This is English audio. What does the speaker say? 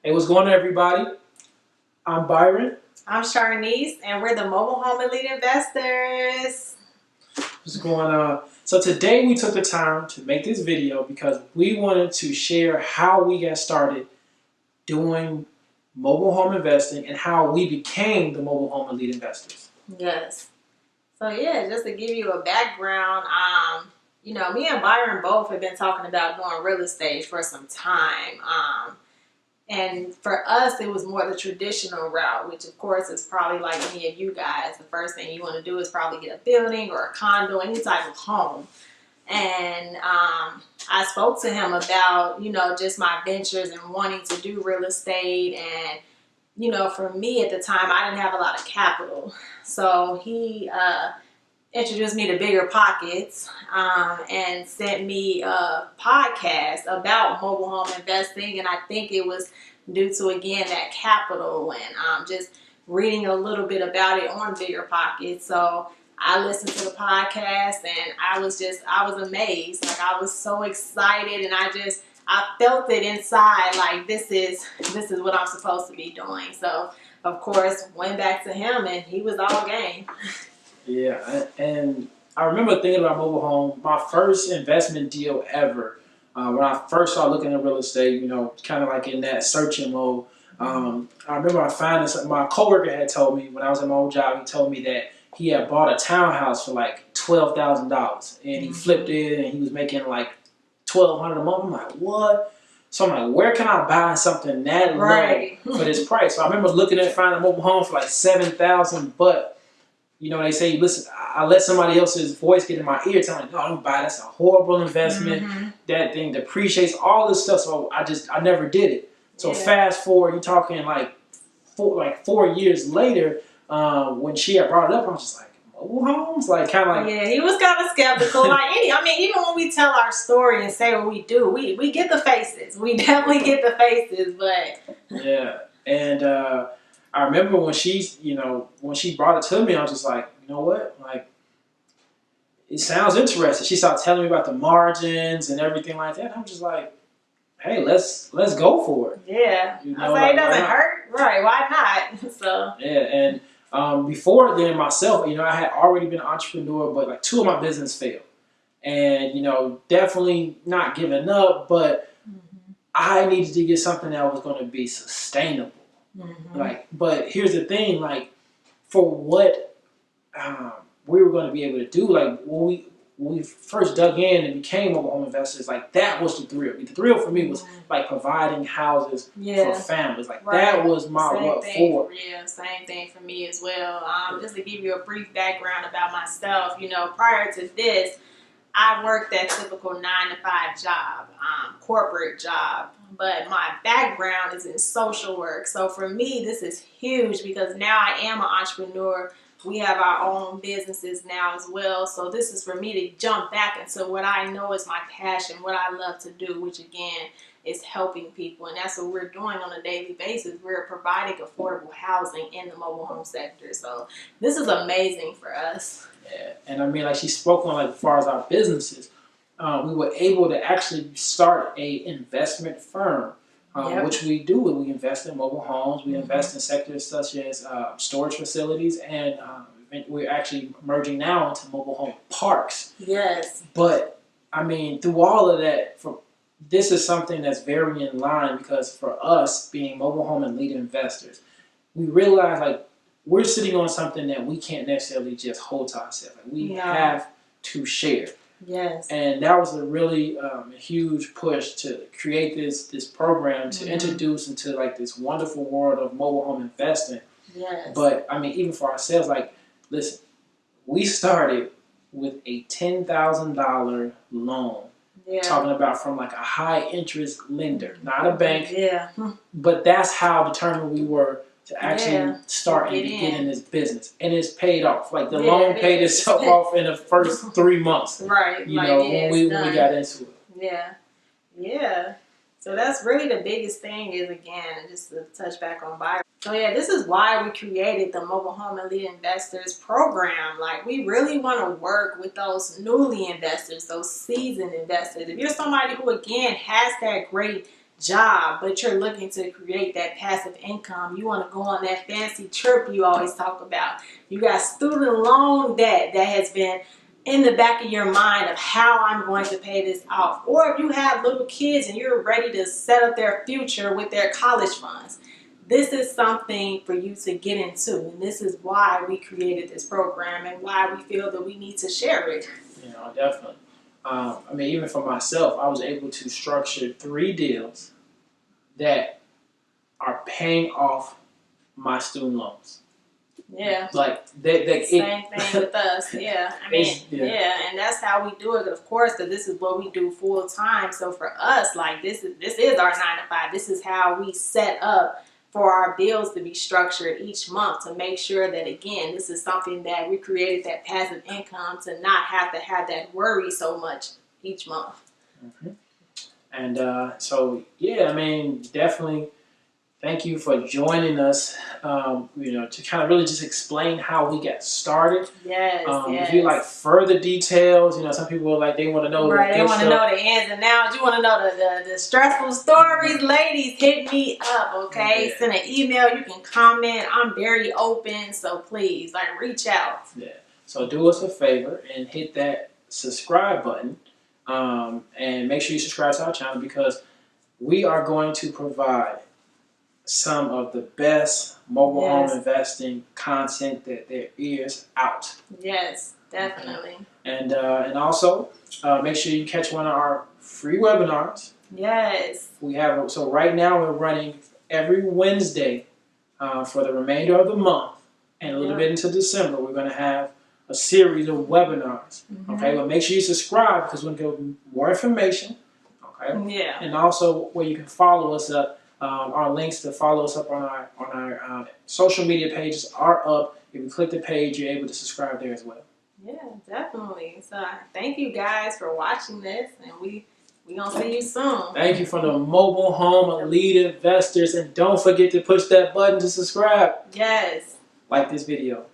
Hey, what's going on, everybody? I'm Byron. I'm Sharnice, and we're the Mobile Home Elite Investors. What's going on? So today we took the time to make this video because we wanted to share how we got started doing mobile home investing and how we became the Mobile Home Elite Investors. Yes. So yeah, just to give you a background, me and Byron both have been talking about doing real estate for some time. And for us, it was more the traditional route, which of course is probably like any of you guys. The first thing you want to do is probably get a building or a condo, any type of home. And I spoke to him about, just my ventures and wanting to do real estate. And, for me at the time, I didn't have a lot of capital. So he introduced me to Bigger Pockets and sent me a podcast about mobile home investing. And I think it was due to, again, that capital and just reading a little bit about it on Bigger Pockets. So I listened to the podcast and I was amazed. Like, I was so excited, and I felt it inside, like this is what I'm supposed to be doing. So of course went back to him and he was all game. Yeah, and I remember thinking about mobile home, my first investment deal ever. When I first started looking at real estate, kind of like in that searching mode. I remember I found this. My coworker had told me when I was at my old job, he told me that he had bought a townhouse for like $12,000, and he flipped it, and he was making like $1,200 a month. I'm like, what? So I'm like, where can I buy something that low for this price? So I remember looking at finding a mobile home for like $7,000, but they say, listen, I let somebody else's voice get in my ear telling me, no, don't buy, that's a horrible investment. That thing depreciates, all this stuff. So I never did it. So fast forward, you're talking like 4 years later, when she had brought it up, I was just like, mobile homes? Like, kind of like. Yeah, he was kind of skeptical. Even when we tell our story and say what we do, we get the faces. We definitely get the faces, but. Yeah. And, I remember when she brought it to me, I was just like, you know what? Like, it sounds interesting. She started telling me about the margins and everything like that. I'm just like, hey, let's go for it. Yeah. I was like, it doesn't hurt. Right. Why not? So. Yeah. And before then myself, I had already been an entrepreneur, but like 2 of my business failed. And, definitely not giving up, but I needed to get something that was going to be sustainable. But here's the thing, like, for what we were going to be able to do, like, when we first dug in and became mobile home investors, like, that was the thrill. The thrill for me was like providing houses for families. Like, that was my what for. Yeah, same thing for me as well. Just to give you a brief background about myself, prior to this, I worked that typical 9-to-5 job, corporate job, but my background is in social work. So for me, this is huge because now I am an entrepreneur. We have our own businesses now as well. So this is for me to jump back into what I know is my passion, what I love to do, which again is helping people. And that's what we're doing on a daily basis. We're providing affordable housing in the mobile home sector. So this is amazing for us. Yeah, and like she spoke on, like, as far as our businesses, we were able to actually start a investment firm, which we do. We invest in mobile homes. We invest in sectors such as storage facilities, and we're actually merging now into mobile home parks. Yes. But through all of that, this is something that's very in line because for us being mobile home and lead investors, we realize, like, we're sitting on something that we can't necessarily just hold to ourselves. Like, we have to share. Yes. And that was a really huge push to create this program to introduce into, like, this wonderful world of mobile home investing. Yes. But even for ourselves, like, listen, we started with a $10,000 loan. Yeah. Talking about from like a high interest lender, not a bank. Yeah. But that's how determined we were to actually start and get in this business, and it's paid off. Like, the loan paid itself off in the first 3 months. Right. When we got into it. Yeah. Yeah. So that's really the biggest thing is, again, just to touch back on Byron. So yeah, this is why we created the Mobile Home Elite Investors program. Like, we really want to work with those newly investors, those seasoned investors. If you're somebody who, again, has that great job, but you're looking to create that passive income. You want to go on that fancy trip you always talk about. You got student loan debt that has been in the back of your mind of how I'm going to pay this off. Or if you have little kids and you're ready to set up their future with their college funds, this is something for you to get into. And this is why we created this program and why we feel that we need to share it. Definitely. I mean, even for myself, I was able to structure 3 deals that are paying off my student loans. Yeah. Like same thing with us. Yeah. I mean, and that's how we do it, of course, because this is what we do full time. So for us, like this is our 9 to 5. This is how we set up for our bills to be structured each month, to make sure that, again, this is something that we created, that passive income, to not have to have that worry so much each month. Mm-hmm. And so, yeah, I mean, definitely thank you for joining us, to kind of really just explain how we got started. Yes, If you like further details, some people they want to know. Right, they want to know the ins and outs. You want to know the stressful stories. Ladies, hit me up, okay? Yeah. Send an email. You can comment. I'm very open, so please, reach out. Yeah. So do us a favor and hit that subscribe button, and make sure you subscribe to our channel, because we are going to provide some of the best mobile home investing content that there is out. Yes, definitely. And also make sure you catch one of our free webinars. Yes. We have right now we're running every Wednesday for the remainder of the month, and a little bit into December. We're going to have a series of webinars. Mm-hmm. Okay, but make sure you subscribe, because we're going to give more information. Okay. Yeah. And also where you can follow us up. Our links to follow us up on our social media pages are up. If you click the page, you're able to subscribe there as well. Yeah, definitely. So thank you guys for watching this, and we gonna see you soon. Thank you from the Mobile Home Elite Investors, and don't forget to push that button to subscribe. Yes. Like this video.